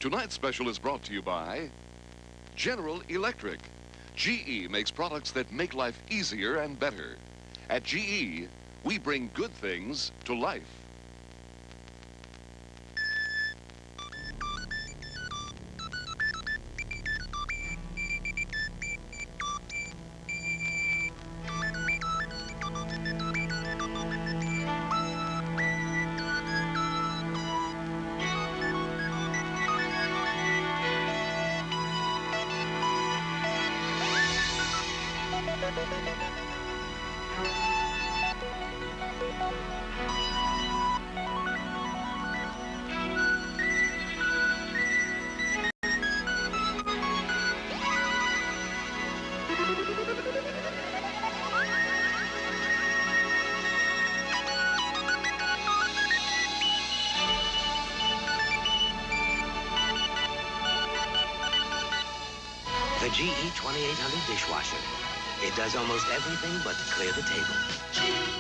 Tonight's special is brought to you by General Electric. GE makes products that make life easier and better. At GE, we bring good things to life. The GE 2800 dishwasher. It does almost everything but clear the table.